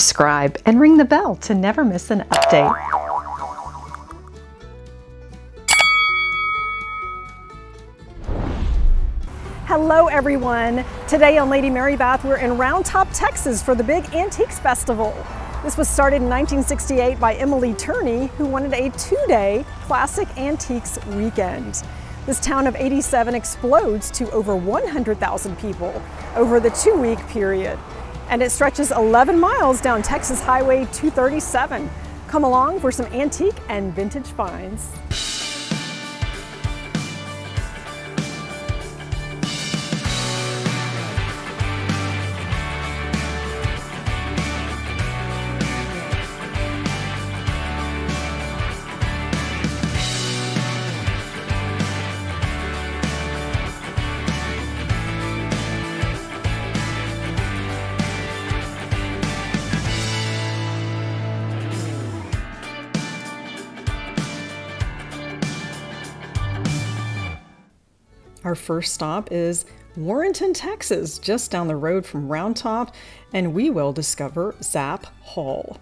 subscribe and ring the bell to never miss an update. Hello everyone! Today on Lady Mary Bath, we're in Round Top, Texas for the big Antiques Festival. This was started in 1968 by Emily Turney, who wanted a two-day classic antiques weekend. This town of 87 explodes to over 100,000 people over the two-week period. And it stretches 11 miles down Texas Highway 237. Come along for some antique and vintage finds. Our first stop is Warrenton, Texas, just down the road from Round Top, and we will discover Zapp Hall.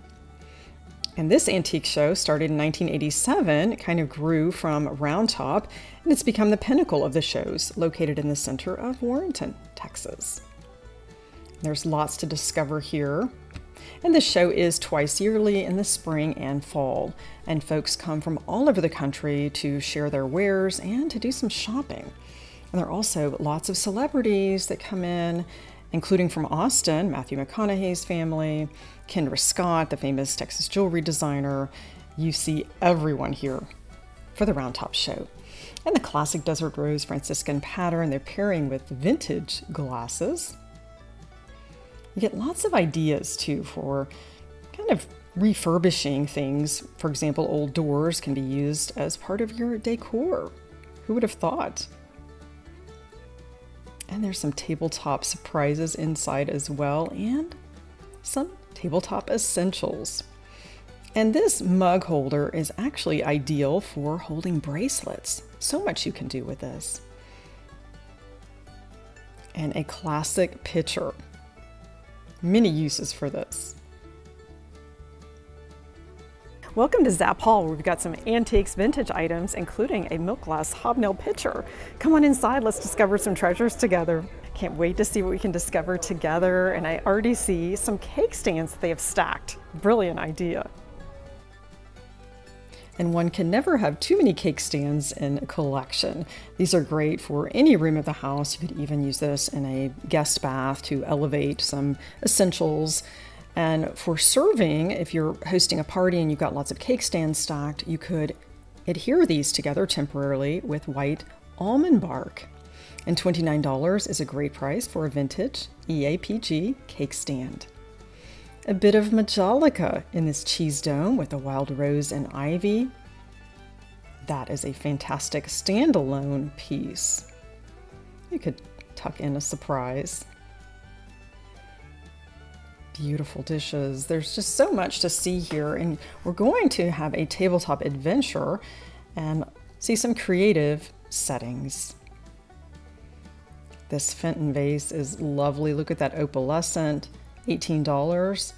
And this antique show started in 1987, it kind of grew from Round Top, and it's become the pinnacle of the shows, located in the center of Warrenton, Texas. There's lots to discover here. And the show is twice yearly in the spring and fall, and folks come from all over the country to share their wares and to do some shopping. And there are also lots of celebrities that come in, including from Austin, Matthew McConaughey's family, Kendra Scott, the famous Texas jewelry designer. You see everyone here for the Round Top show. And the classic Desert Rose Franciscan pattern, they're pairing with vintage glasses. You get lots of ideas too for kind of refurbishing things. For example, old doors can be used as part of your decor. Who would have thought? And there's some tabletop surprises inside as well, and some tabletop essentials. And this mug holder is actually ideal for holding bracelets. So much you can do with this. And a classic pitcher. Many uses for this. Welcome to Zapp Hall, where we've got some antiques vintage items, including a milk glass hobnail pitcher. Come on inside, let's discover some treasures together. Can't wait to see what we can discover together, and I already see some cake stands that they have stacked. Brilliant idea. And one can never have too many cake stands in a collection. These are great for any room of the house. You could even use this in a guest bath to elevate some essentials. And for serving, if you're hosting a party and you've got lots of cake stands stacked, you could adhere these together temporarily with white almond bark. And $29 is a great price for a vintage EAPG cake stand. A bit of Majolica in this cheese dome with a wild rose and ivy. That is a fantastic standalone piece. You could tuck in a surprise. Beautiful dishes. There's just so much to see here, and we're going to have a tabletop adventure and see some creative settings. This Fenton vase is lovely. Look at that opalescent, $18,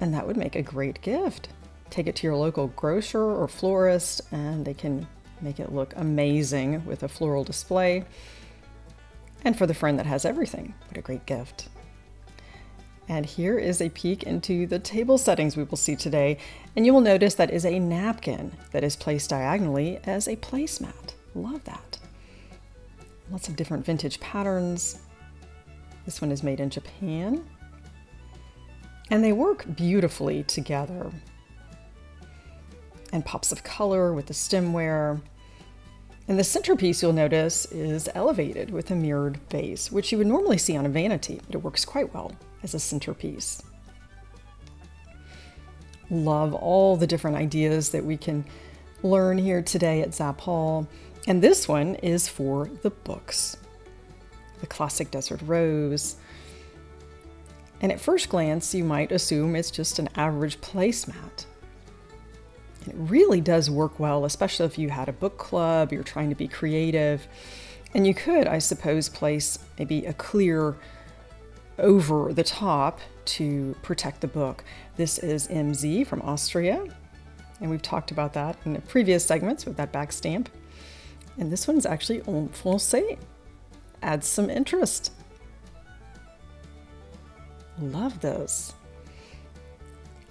and that would make a great gift. Take it to your local grocer or florist, and they can make it look amazing with a floral display. And for the friend that has everything, what a great gift. And here is a peek into the table settings we will see today. And you will notice that is a napkin that is placed diagonally as a placemat. Love that. Lots of different vintage patterns. This one is made in Japan. And they work beautifully together. And pops of color with the stemware. And the centerpiece, you'll notice, is elevated with a mirrored base, which you would normally see on a vanity, but it works quite well as a centerpiece. Love all the different ideas that we can learn here today at Zapp Hall. And this one is for the books. The classic Desert Rose. And at first glance, you might assume it's just an average placemat. It really does work well, especially if you had a book club, you're trying to be creative. And you could, I suppose, place maybe a clear over the top to protect the book. This is MZ from Austria, and we've talked about that in the previous segments with that back stamp. And this one's actually en français. Adds some interest. Love this.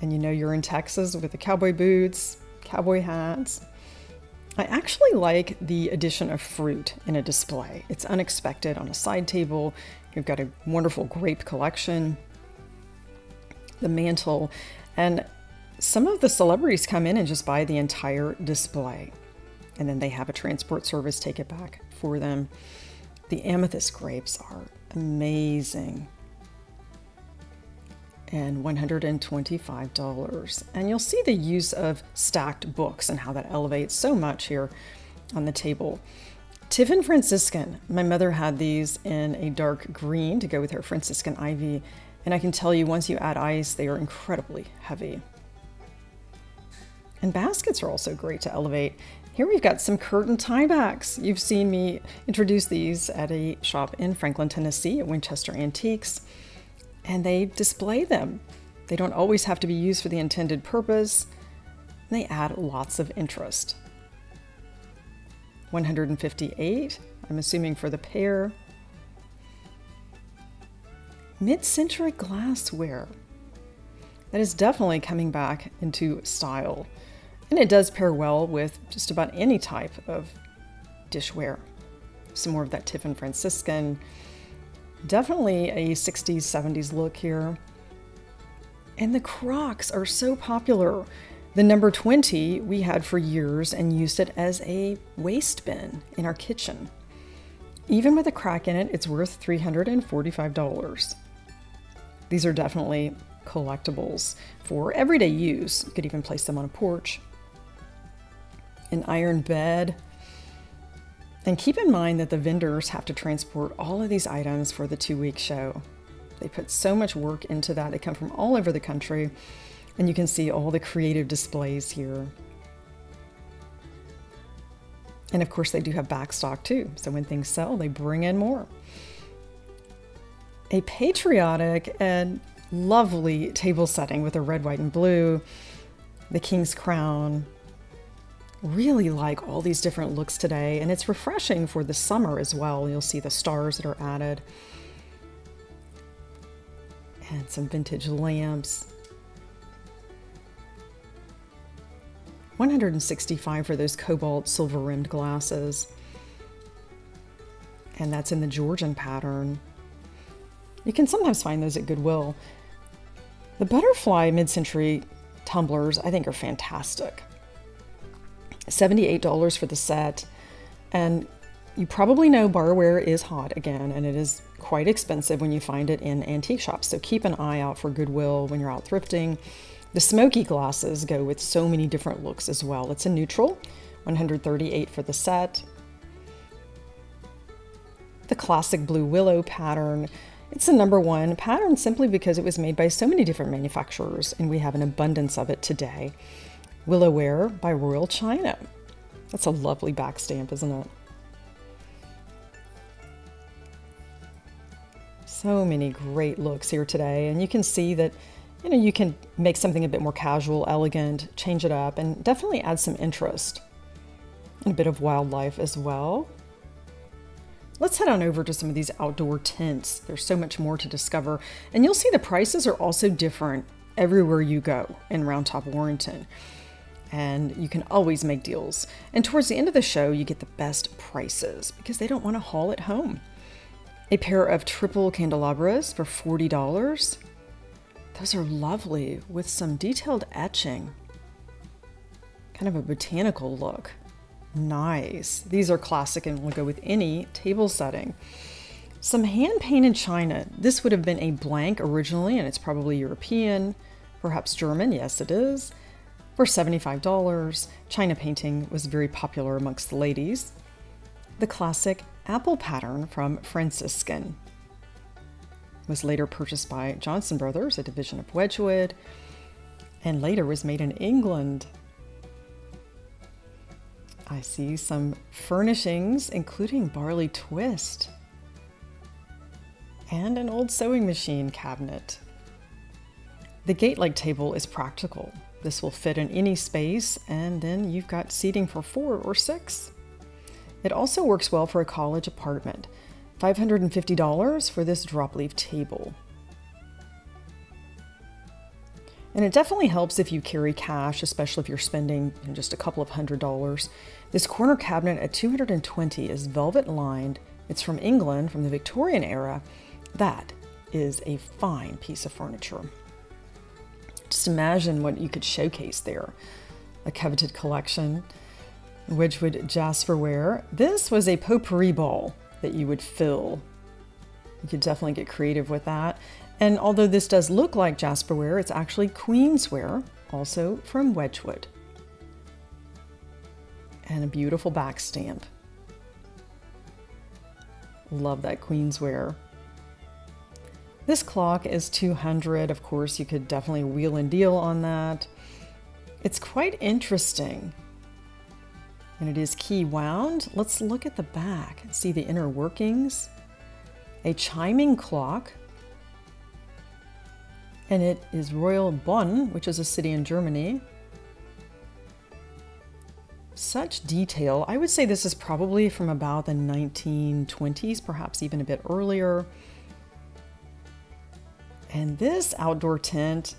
And you know you're in Texas with the cowboy boots, cowboy hats. I actually like the addition of fruit in a display. It's unexpected on a side table. You've got a wonderful grape collection, the mantle, and some of the celebrities come in and just buy the entire display. And then they have a transport service take it back for them. The amethyst grapes are amazing. And $125. And you'll see the use of stacked books and how that elevates so much here on the table. Tiffin Franciscan. My mother had these in a dark green to go with her Franciscan ivy. And I can tell you, once you add ice, they are incredibly heavy. And baskets are also great to elevate. Here we've got some curtain tiebacks. You've seen me introduce these at a shop in Franklin, Tennessee at Winchester Antiques. And they display them. They don't always have to be used for the intended purpose. They add lots of interest. 158, I'm assuming for the pair. Mid-century glassware. That is definitely coming back into style. And it does pair well with just about any type of dishware. Some more of that Tiffin Franciscan. Definitely a 60s, 70s look here. And the Crocs are so popular. The number 20 we had for years and used it as a waste bin in our kitchen. Even with a crack in it, it's worth $345. These are definitely collectibles for everyday use. You could even place them on a porch. An iron bed. And keep in mind that the vendors have to transport all of these items for the 2-week show. They put so much work into that. They come from all over the country, and you can see all the creative displays here. And of course, they do have backstock too. So when things sell, they bring in more. A patriotic and lovely table setting with a red, white, and blue, the King's Crown. Really like all these different looks today, and it's refreshing for the summer as well. You'll see the stars that are added and some vintage lamps. $165 for those cobalt silver rimmed glasses, and that's in the Georgian pattern. You can sometimes find those at Goodwill. The butterfly mid-century tumblers I think are fantastic. $78 for the set, and you probably know barware is hot again, and it is quite expensive when you find it in antique shops, so keep an eye out for Goodwill when you're out thrifting. The smoky glasses go with so many different looks as well. It's a neutral, $138 for the set. The classic blue willow pattern. It's the #1 pattern simply because it was made by so many different manufacturers, and we have an abundance of it today. Willowware by Royal China. That's a lovely back stamp, isn't it? So many great looks here today, and you can see that, you know, you can make something a bit more casual, elegant, change it up, and definitely add some interest and a bit of wildlife as well. Let's head on over to some of these outdoor tents. There's so much more to discover, and you'll see the prices are also different everywhere you go in Round Top Warrenton. And you can always make deals. And towards the end of the show, you get the best prices because they don't want to haul it home. A pair of triple candelabras for $40. Those are lovely with some detailed etching. Kind of a botanical look. Nice. These are classic and will go with any table setting. Some hand-painted china. This would have been a blank originally, and it's probably European, perhaps German. Yes, it is. For $75, china painting was very popular amongst the ladies. The classic apple pattern from Franciscan was later purchased by Johnson Brothers, a division of Wedgwood, and later was made in England. I see some furnishings, including barley twist and an old sewing machine cabinet. The gate-leg table is practical. This will fit in any space, and then you've got seating for 4 or 6. It also works well for a college apartment. $550 for this drop-leaf table. And it definitely helps if you carry cash, especially if you're spending just a couple of $100s. This corner cabinet at $220 is velvet lined. It's from England, from the Victorian era. That is a fine piece of furniture. Just imagine what you could showcase there. A coveted collection, Wedgwood Jasperware. This was a potpourri ball that you would fill. You could definitely get creative with that. And although this does look like Jasperware, it's actually Queensware, also from Wedgwood. And a beautiful back stamp. Love that Queensware. This clock is $200. Of course, you could definitely wheel and deal on that. It's quite interesting. And it is key wound. Let's look at the back and see the inner workings. A chiming clock. And it is Royal Bonn, which is a city in Germany. Such detail. I would say this is probably from about the 1920s, perhaps even a bit earlier. And this outdoor tent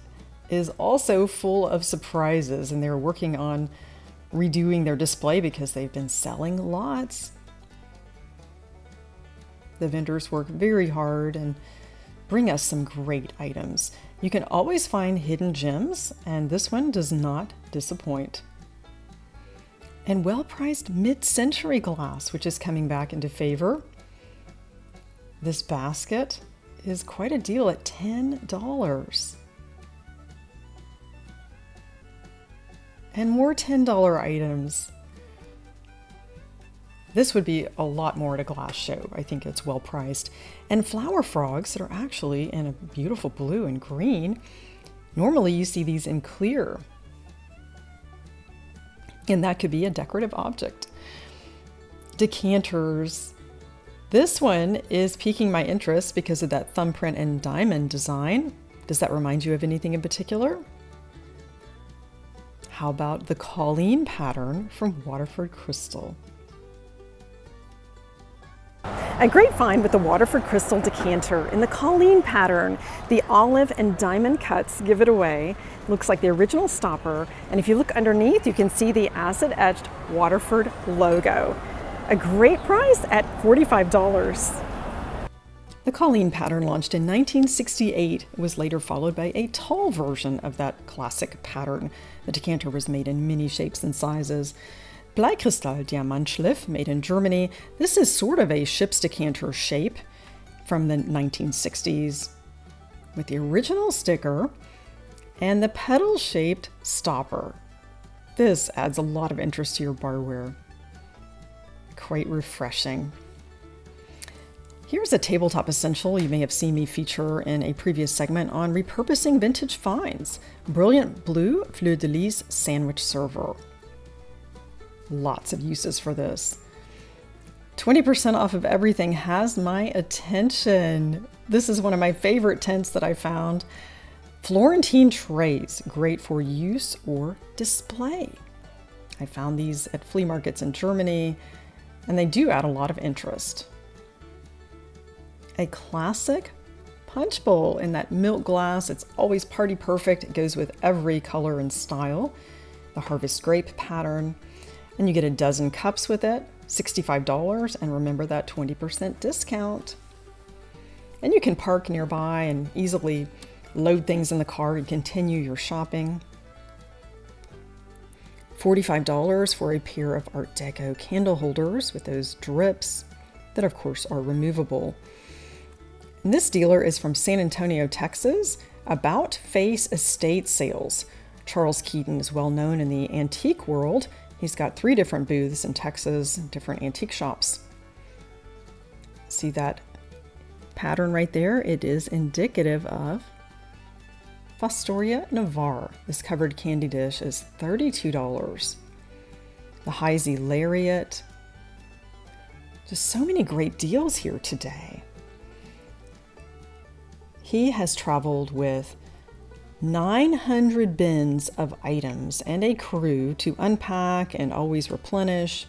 is also full of surprises, and they're working on redoing their display because they've been selling lots. The vendors work very hard and bring us some great items. You can always find hidden gems, and this one does not disappoint. And well-priced mid-century glass, which is coming back into favor. This basket is quite a deal at $10. And more $10 items. This would be a lot more at a glass show. I think it's well priced. And flower frogs that are actually in a beautiful blue and green. Normally you see these in clear. And that could be a decorative object. Decanters. This one is piquing my interest because of that thumbprint and diamond design. Does that remind you of anything in particular? How about the Colleen pattern from Waterford Crystal? A great find with the Waterford Crystal decanter in the Colleen pattern. The olive and diamond cuts give it away. Looks like the original stopper. And if you look underneath, you can see the acid etched Waterford logo. A great price at $45. The Colleen pattern launched in 1968. It was later followed by a tall version of that classic pattern. The decanter was made in many shapes and sizes. Bleikristall Diamantschliff, made in Germany. This is sort of a ship's decanter shape from the 1960s with the original sticker and the pedal-shaped stopper. This adds a lot of interest to your barware. Quite refreshing. Here's a tabletop essential you may have seen me feature in a previous segment on repurposing vintage finds. Brilliant blue fleur-de-lis sandwich server. Lots of uses for this. 20% off of everything has my attention. This is one of my favorite tents that I found. Florentine trays, great for use or display. I found these at flea markets in Germany, and they do add a lot of interest. A classic punch bowl in that milk glass. It's always party perfect. It goes with every color and style. The Harvest Grape pattern. And you get a dozen cups with it, $65, and remember that 20% discount. And you can park nearby and easily load things in the car and continue your shopping. $45 for a pair of Art Deco candle holders with those drips that of course are removable. And this dealer is from San Antonio, Texas. About Face Estate Sales. Charles Keaton is well known in the antique world. He's got 3 different booths in Texas, different antique shops. See that pattern right there? It is indicative of Fostoria Navarre. This covered candy dish is $32. The Heisey Lariat. Just so many great deals here today. He has traveled with 900 bins of items and a crew to unpack and always replenish.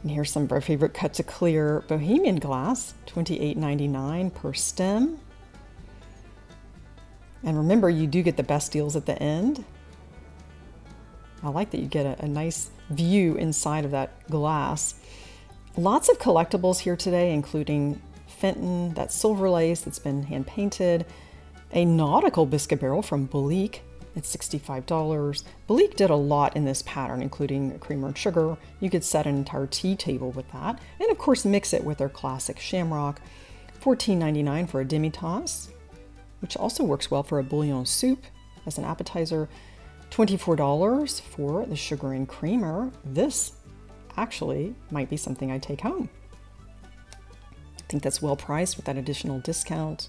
And here's some of our favorite cut to clear Bohemian glass, $28.99 per stem. And remember, you do get the best deals at the end. I like that you get a nice view inside of that glass. Lots of collectibles here today, including Fenton, that silver lace that's been hand painted, a nautical biscuit barrel from Belique at $65. Belique did a lot in this pattern, including creamer and sugar. You could set an entire tea table with that, and of course mix it with their classic shamrock. $14.99 for a demi-tasse, which also works well for a bouillon soup as an appetizer. $24 for the sugar and creamer. This actually might be something I'd take home. I think that's well priced with that additional discount.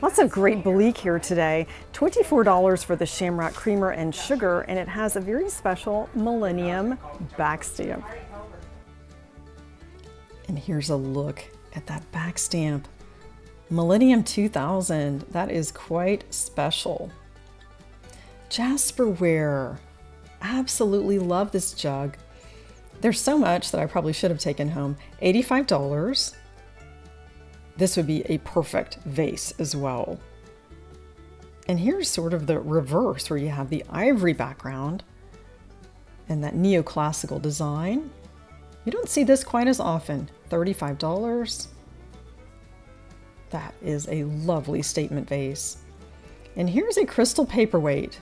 Lots of great Belique here today. $24 for the Shamrock Creamer and Sugar, and it has a very special Millennium back stamp. And here's a look at that back stamp. Millennium 2000, that is quite special. Jasperware, absolutely love this jug. There's so much that I probably should have taken home. $85. This would be a perfect vase as well. And here's sort of the reverse, where you have the ivory background and that neoclassical design. You don't see this quite as often. $35. That is a lovely statement vase. And here's a crystal paperweight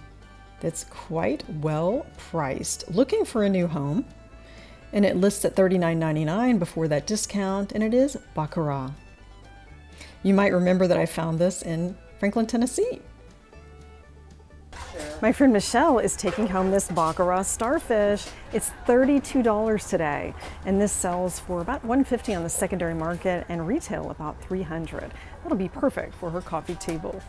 that's quite well priced. Looking for a new home. And it lists at $39.99 before that discount, and it is Baccarat. You might remember that I found this in Franklin, Tennessee. My friend Michelle is taking home this Baccarat starfish. It's $32 today, and this sells for about $150 on the secondary market and retail about $300. That'll be perfect for her coffee table.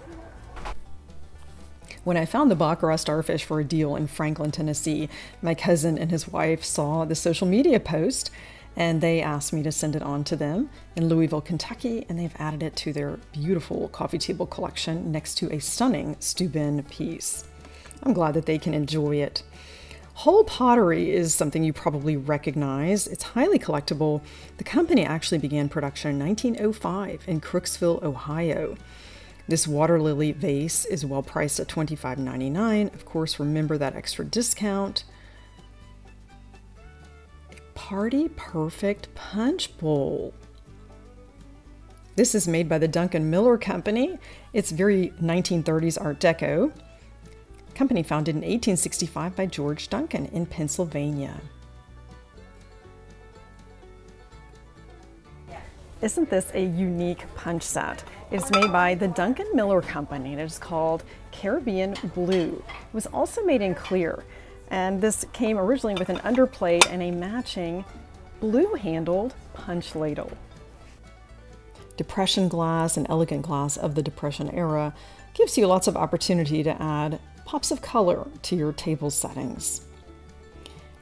When I found the Baccarat starfish for a deal in Franklin, Tennessee, my cousin and his wife saw the social media post, and they asked me to send it on to them in Louisville, Kentucky, and they've added it to their beautiful coffee table collection next to a stunning Steuben piece. I'm glad that they can enjoy it. Hull pottery is something you probably recognize. It's highly collectible. The company actually began production in 1905 in Crooksville, Ohio. This water lily vase is well priced at $25.99. Of course, remember that extra discount. Party Perfect Punch Bowl. This is made by the Duncan Miller Company. It's very 1930s Art Deco. Company founded in 1865 by George Duncan in Pennsylvania. Isn't this a unique punch set? It's made by the Duncan Miller Company, and it's called Caribbean Blue. It was also made in clear, and this came originally with an underplate and a matching blue-handled punch ladle. Depression glass and elegant glass of the Depression era gives you lots of opportunity to add pops of color to your table settings.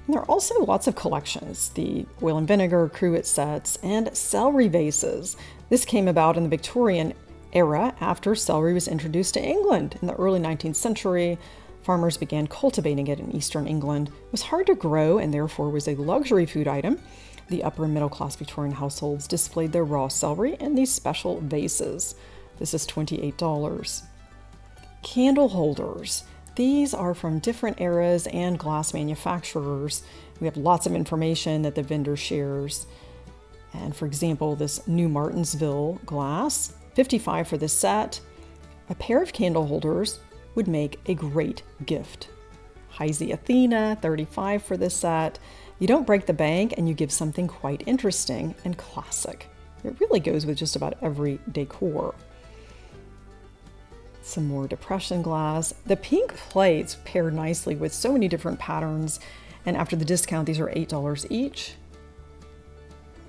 And there are also lots of collections, the oil and vinegar, cruet sets, and celery vases. This came about in the Victorian era after celery was introduced to England. In the early 19th century, farmers began cultivating it in eastern England. It was hard to grow and therefore was a luxury food item. The upper and middle class Victorian households displayed their raw celery in these special vases. This is $28. Candle holders. These are from different eras and glass manufacturers. We have lots of information that the vendor shares. And for example, this New Martinsville glass, $55 for this set. A pair of candle holders would make a great gift. Heisey Athena, $35 for this set. You don't break the bank and you give something quite interesting and classic. It really goes with just about every decor. Some more Depression glass. The pink plates pair nicely with so many different patterns, and after the discount, these are $8 each.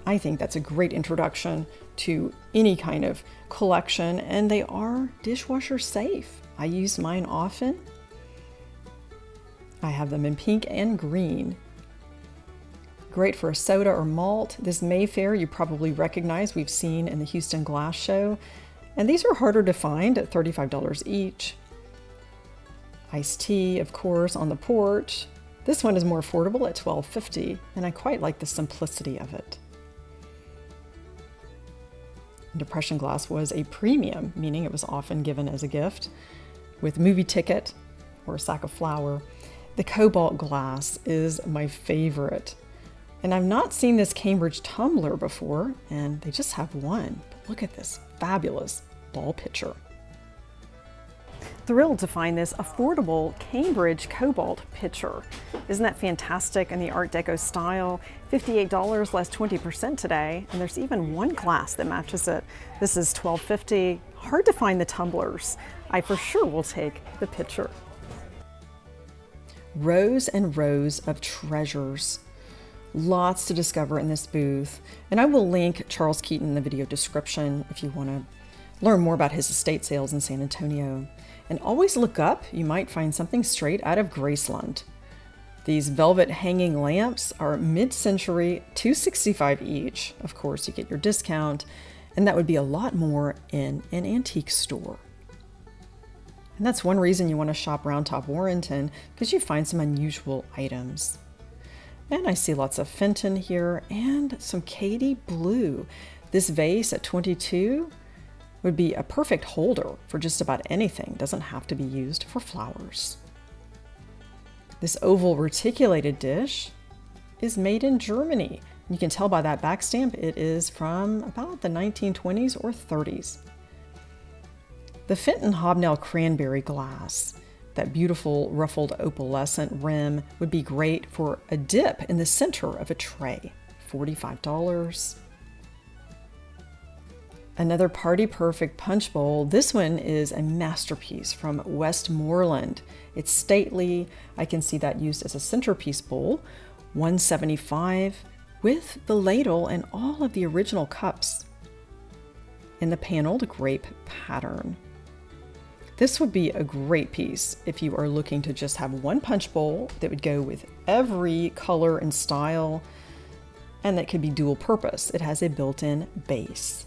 I think that's a great introduction to any kind of collection, and they are dishwasher safe. I use mine often. I have them in pink and green. Great for a soda or malt. This Mayfair you probably recognize, we've seen in the Houston Glass Show. And these are harder to find at $35 each. Iced tea, of course, on the porch. This one is more affordable at $12.50, and I quite like the simplicity of it. Depression glass was a premium, meaning it was often given as a gift with movie ticket or a sack of flour. The cobalt glass is my favorite. And I've not seen this Cambridge tumbler before, and they just have one. But look at this fabulous ball pitcher. Thrilled to find this affordable Cambridge cobalt pitcher. Isn't that fantastic in the Art Deco style? $58 less 20% today, and there's even one glass that matches it. This is $12.50. Hard to find the tumblers. I for sure will take the pitcher. Rows and rows of treasures. Lots to discover in this booth, and I will link Charles Keaton in the video description if you want to learn more about his estate sales in San Antonio. And always look up, you might find something straight out of Graceland. These velvet hanging lamps are mid-century, $265 each. Of course, you get your discount, and that would be a lot more in an antique store. And that's one reason you want to shop Round Top Warrenton, because you find some unusual items. And I see lots of Fenton here and some Katy Blue. This vase at $22 would be a perfect holder for just about anything. Doesn't have to be used for flowers. This oval reticulated dish is made in Germany. You can tell by that back stamp it is from about the 1920s or 30s. The Fenton Hobnail cranberry glass, that beautiful ruffled opalescent rim, would be great for a dip in the center of a tray, $45. Another Party Perfect punch bowl. This one is a masterpiece from Westmoreland. It's stately. I can see that used as a centerpiece bowl, $175, with the ladle and all of the original cups in the paneled grape pattern. This would be a great piece if you are looking to just have one punch bowl that would go with every color and style, and that could be dual purpose. It has a built-in base.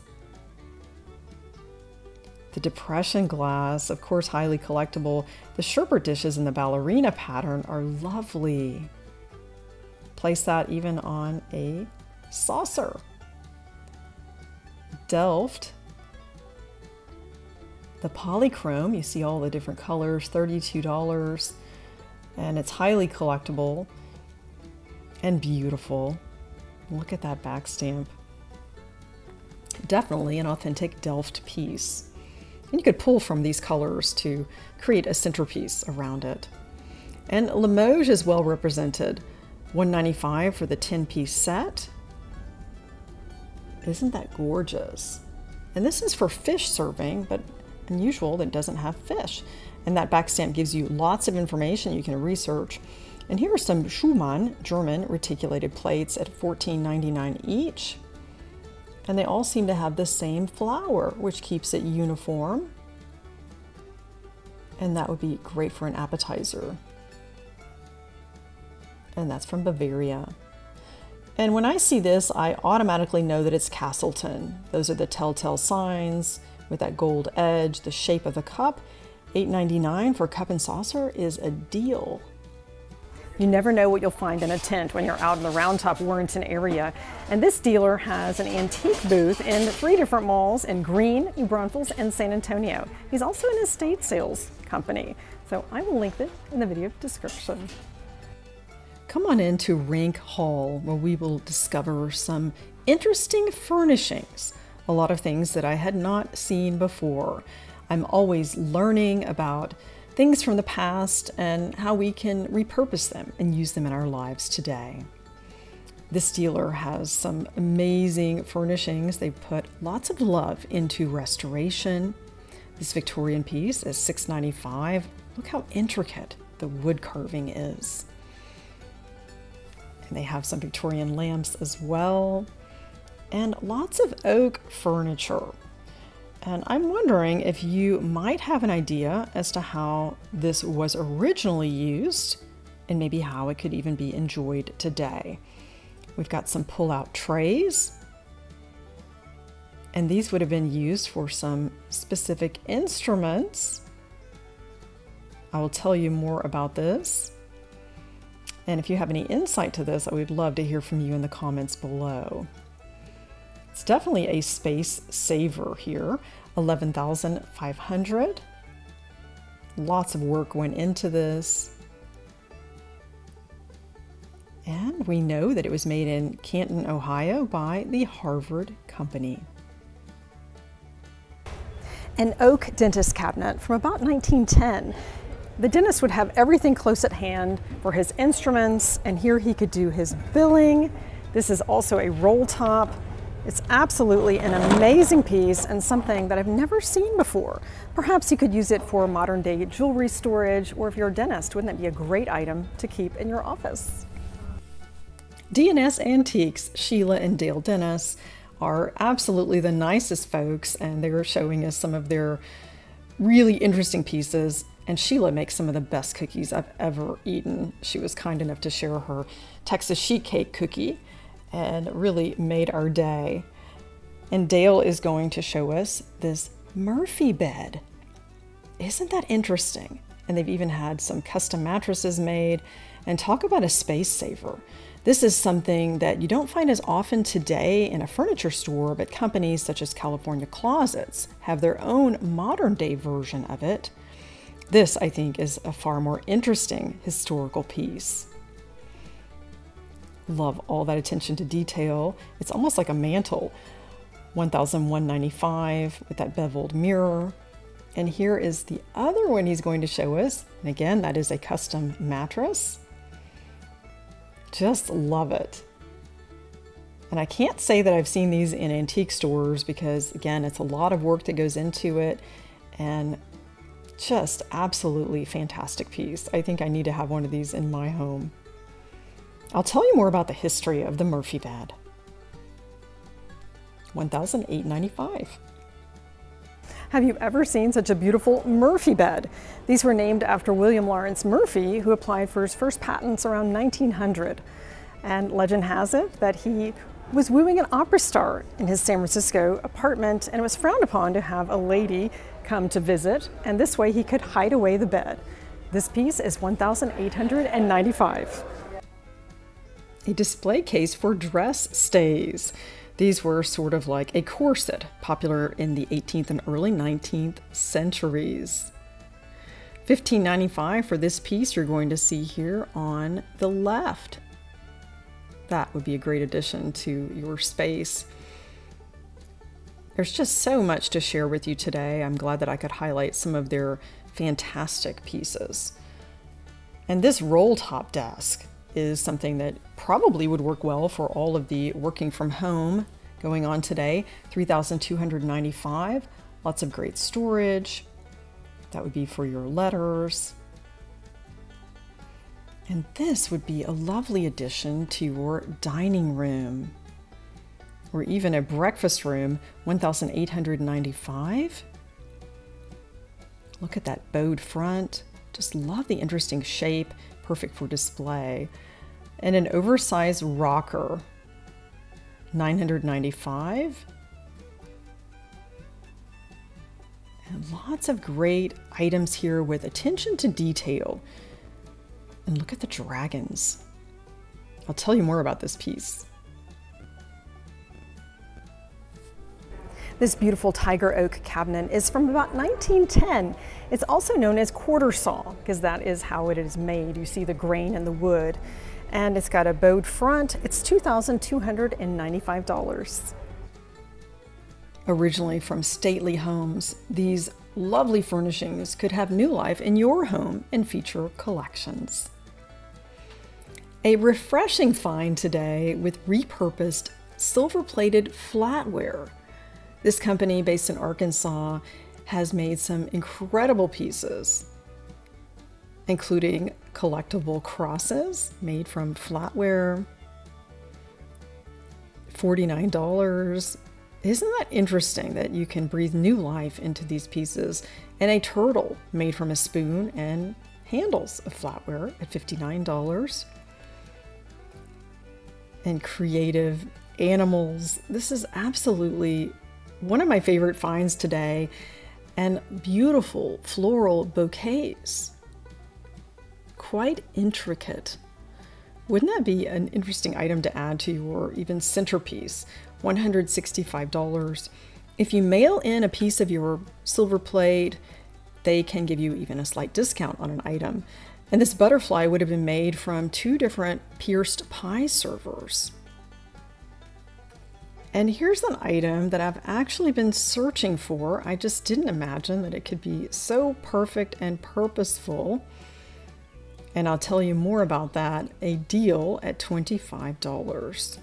The Depression glass, of course, highly collectible. The sherbet dishes in the ballerina pattern are lovely. Place that even on a saucer. Delft. The polychrome, you see all the different colors, $32, and it's highly collectible and beautiful. Look at that back stamp. Definitely an authentic Delft piece. And you could pull from these colors to create a centerpiece around it. And Limoges is well represented. $195 for the 10-piece set. Isn't that gorgeous? And this is for fish serving, but unusual that it doesn't have fish. And that back stamp gives you lots of information you can research. And here are some Schumann German reticulated plates at $14.99 each. And they all seem to have the same flower, which keeps it uniform. And that would be great for an appetizer. And that's from Bavaria. And when I see this, I automatically know that it's Castleton. Those are the telltale signs with that gold edge, the shape of the cup. $8.99 for a cup and saucer is a deal. You never know what you'll find in a tent when you're out in the Round Top Warrenton area. And this dealer has an antique booth in 3 different malls in Greene, New Braunfels, and San Antonio. He's also an estate sales company. So I will link it in the video description. Come on into Rank Hall, where we will discover some interesting furnishings. A lot of things that I had not seen before. I'm always learning about things from the past and how we can repurpose them and use them in our lives today. This dealer has some amazing furnishings. They put lots of love into restoration. This Victorian piece is $6.95. Look how intricate the wood carving is. And they have some Victorian lamps as well, and lots of oak furniture. And I'm wondering if you might have an idea as to how this was originally used and maybe how it could even be enjoyed today. We've got some pull-out trays And these would have been used for some specific instruments. I will tell you more about this. And if you have any insight to this, I would love to hear from you in the comments below. It's definitely a space saver here, $11,500. Lots of work went into this. And we know that it was made in Canton, Ohio by the Harvard Company. An oak dentist cabinet from about 1910. The dentist would have everything close at hand for his instruments, and here he could do his billing. This is also a roll top. It's absolutely an amazing piece and something that I've never seen before. Perhaps you could use it for modern day jewelry storage, or if you're a dentist, wouldn't that be a great item to keep in your office? D&S Antiques, Sheila and Dale Dennis, are absolutely the nicest folks, and they're showing us some of their really interesting pieces. And Sheila makes some of the best cookies I've ever eaten. She was kind enough to share her Texas sheet cake cookie and really made our day. And Dale is going to show us this Murphy bed. Isn't that interesting? And they've even had some custom mattresses made. And talk about a space saver. This is something that you don't find as often today in a furniture store, but companies such as California Closets have their own modern day version of it. This, I think, is a far more interesting historical piece. Love all that attention to detail. It's almost like a mantle. $1,195 with that beveled mirror. And here is the other one he's going to show us. And again, that is a custom mattress. Just love it. And I can't say that I've seen these in antique stores because, again, it's a lot of work that goes into it. And just absolutely fantastic piece. I think I need to have one of these in my home. I'll tell you more about the history of the Murphy bed. $1,895. Have you ever seen such a beautiful Murphy bed? These were named after William Lawrence Murphy, who applied for his first patents around 1900. And legend has it that he was wooing an opera star in his San Francisco apartment, and it was frowned upon to have a lady come to visit, and this way he could hide away the bed. This piece is $1,895. A display case for dress stays. These were sort of like a corset, popular in the 18th and early 19th centuries. $15.95 for this piece you're going to see here on the left. That would be a great addition to your space. There's just so much to share with you today. I'm glad that I could highlight some of their fantastic pieces. And this roll top desk is something that probably would work well for all of the working from home going on today. $3,295, lots of great storage. That would be for your letters. And this would be a lovely addition to your dining room or even a breakfast room, $1,895. Look at that bowed front. Just love the interesting shape, perfect for display. And an oversized rocker, $995. And lots of great items here with attention to detail. And look at the dragons. I'll tell you more about this piece. This beautiful tiger oak cabinet is from about 1910. It's also known as quarter saw because that is how it is made. You see the grain in the wood. And it's got a bowed front. It's $2,295. Originally from stately homes, these lovely furnishings could have new life in your home and feature collections. A refreshing find today with repurposed silver-plated flatware. This company based in Arkansas has made some incredible pieces, including collectible crosses made from flatware, $49. Isn't that interesting that you can breathe new life into these pieces? And a turtle made from a spoon and handles of flatware at $59. And creative animals. This is absolutely One of my favorite finds today, and beautiful floral bouquets. Quite intricate. Wouldn't that be an interesting item to add to your even centerpiece? $165. If you mail in a piece of your silver plate, they can give you even a slight discount on an item. And this butterfly would have been made from 2 different pierced pie servers. And here's an item that I've actually been searching for. I just didn't imagine that it could be so perfect and purposeful. And I'll tell you more about that. A deal at $25.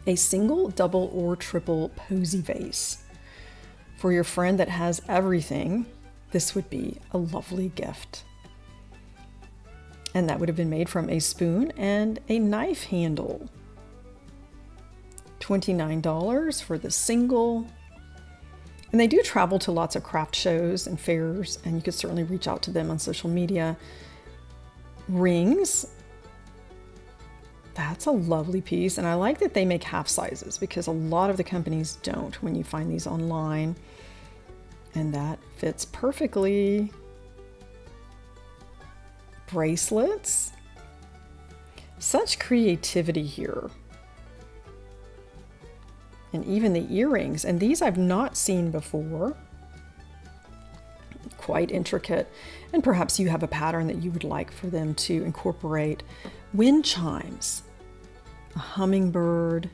A single, double, or triple posy vase. For your friend that has everything, this would be a lovely gift. And that would have been made from a spoon and a knife handle. $29 for the single. And they do travel to lots of craft shows and fairs, and you could certainly reach out to them on social media. Rings. That's a lovely piece, and I like that they make half sizes because a lot of the companies don't when you find these online. And that fits perfectly. Bracelets. Such creativity here. And even the earrings, and these I've not seen before. Quite intricate, and perhaps you have a pattern that you would like for them to incorporate. Wind chimes, a hummingbird.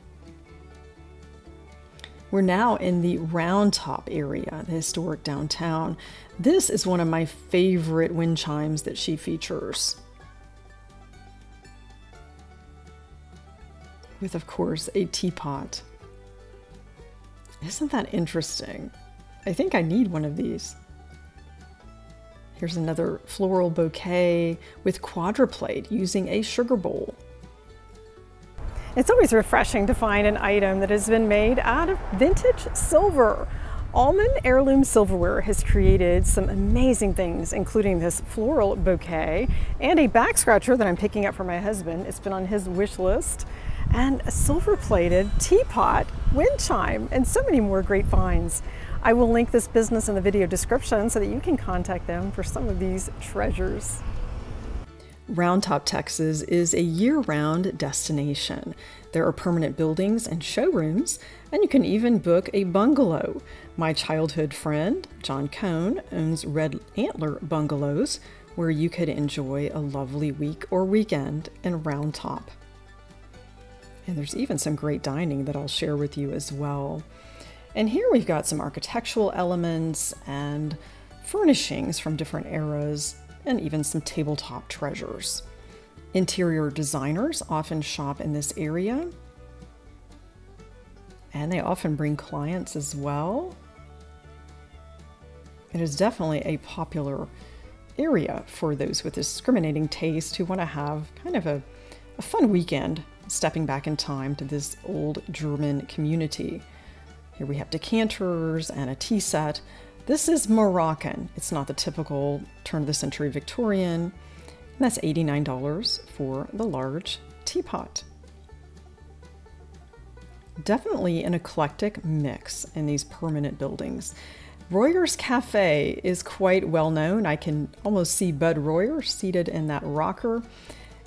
We're now in the Round Top area, the historic downtown. This is one of my favorite wind chimes that she features. With, of course, a teapot. Isn't that interesting? I think I need one of these. Here's another floral bouquet with quadruplate using a sugar bowl. It's always refreshing to find an item that has been made out of vintage silver. Allman Heirloom Silverware has created some amazing things, including this floral bouquet and a back scratcher that I'm picking up for my husband. It's been on his wish list. And a silver-plated teapot, wind chime, and so many more great finds. I will link this business in the video description so that you can contact them for some of these treasures. Round Top, Texas is a year-round destination. There are permanent buildings and showrooms, and you can even book a bungalow. My childhood friend, John Cohn, owns Red Antler Bungalows, where you could enjoy a lovely week or weekend in Round Top. And there's even some great dining that I'll share with you as well. And here we've got some architectural elements and furnishings from different eras, and even some tabletop treasures. Interior designers often shop in this area, and they often bring clients as well. It is definitely a popular area for those with discriminating taste who want to have kind of a fun weekend stepping back in time to this old German community. Here we have decanters and a tea set. This is Moroccan. It's not the typical turn-of-the-century Victorian. And that's $89 for the large teapot. Definitely an eclectic mix in these permanent buildings. Royer's Cafe is quite well known. I can almost see Bud Royer seated in that rocker.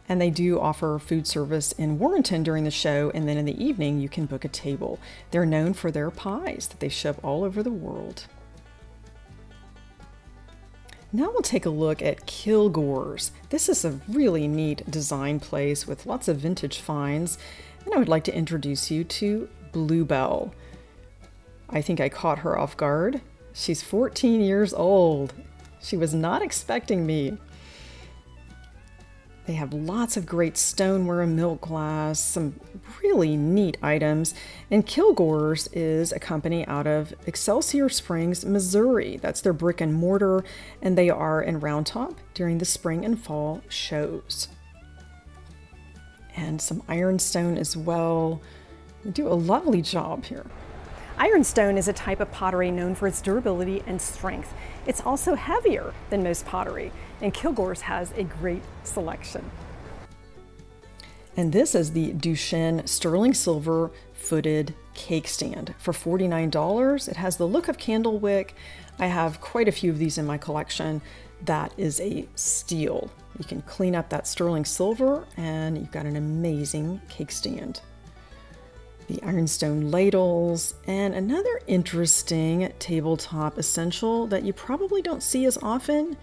And they do offer food service in Warrenton during the show, and then in the evening you can book a table. They're known for their pies that they ship all over the world. Now we'll take a look at Kilgore's. This is a really neat design place with lots of vintage finds, and I would like to introduce you to Bluebell. I think I caught her off guard. She's 14 years old. She was not expecting me. They have lots of great stoneware and milk glass, some really neat items. And Kilgore's is a company out of Excelsior Springs, Missouri. That's their brick and mortar, and they are in Round Top during the spring and fall shows. And some ironstone as well. They do a lovely job here. Ironstone is a type of pottery known for its durability and strength. It's also heavier than most pottery, and Kilgore's has a great selection. And this is the Duchenne sterling silver footed cake stand for $49. It has the look of Candlewick. I have quite a few of these in my collection. That is a steal. You can clean up that sterling silver and you've got an amazing cake stand. The ironstone ladles, and another interesting tabletop essential that you probably don't see as often.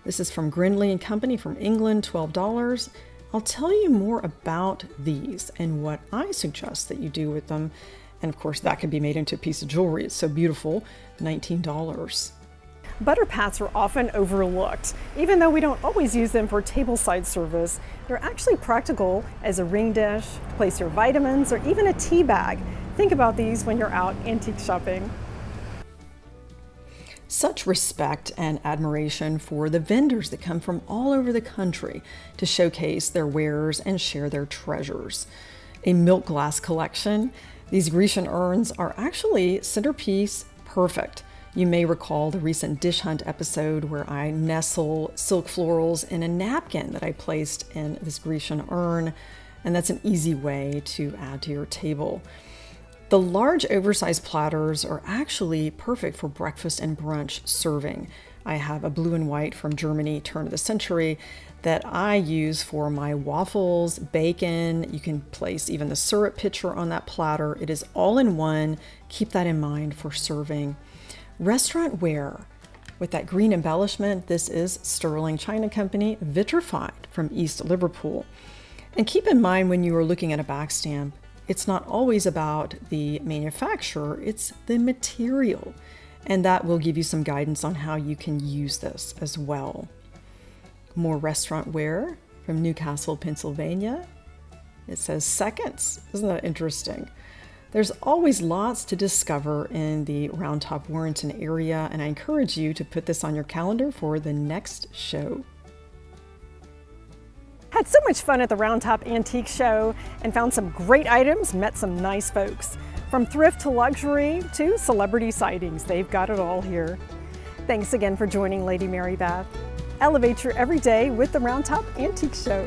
This is from Grindley & Company from England, $12. I'll tell you more about these and what I suggest that you do with them. And of course, that can be made into a piece of jewelry. It's so beautiful, $19. Butter pats are often overlooked. Even though we don't always use them for tableside service, they're actually practical as a ring dish, to place your vitamins, or even a tea bag. Think about these when you're out antique shopping. Such respect and admiration for the vendors that come from all over the country to showcase their wares and share their treasures. A milk glass collection. These Grecian urns are actually centerpiece perfect. You may recall the recent Dish Hunt episode where I nestle silk florals in a napkin that I placed in this Grecian urn, and that's an easy way to add to your table. The large oversized platters are actually perfect for breakfast and brunch serving. I have a blue and white from Germany, turn of the century, that I use for my waffles, bacon. You can place even the syrup pitcher on that platter. It is all in one. Keep that in mind for serving. Restaurant ware with that green embellishment. This is Sterling China Company, vitrified from East Liverpool. And keep in mind when you are looking at a backstamp, it's not always about the manufacturer, it's the material. And that will give you some guidance on how you can use this as well. More restaurant ware from Newcastle, Pennsylvania. It says seconds. Isn't that interesting? There's always lots to discover in the Round Top Warrenton area, and I encourage you to put this on your calendar for the next show. Had so much fun at the Round Top Antique Show and found some great items, met some nice folks. From thrift to luxury to celebrity sightings, they've got it all here. Thanks again for joining Lady Mary Beth. Elevate your everyday with the Round Top Antique Show.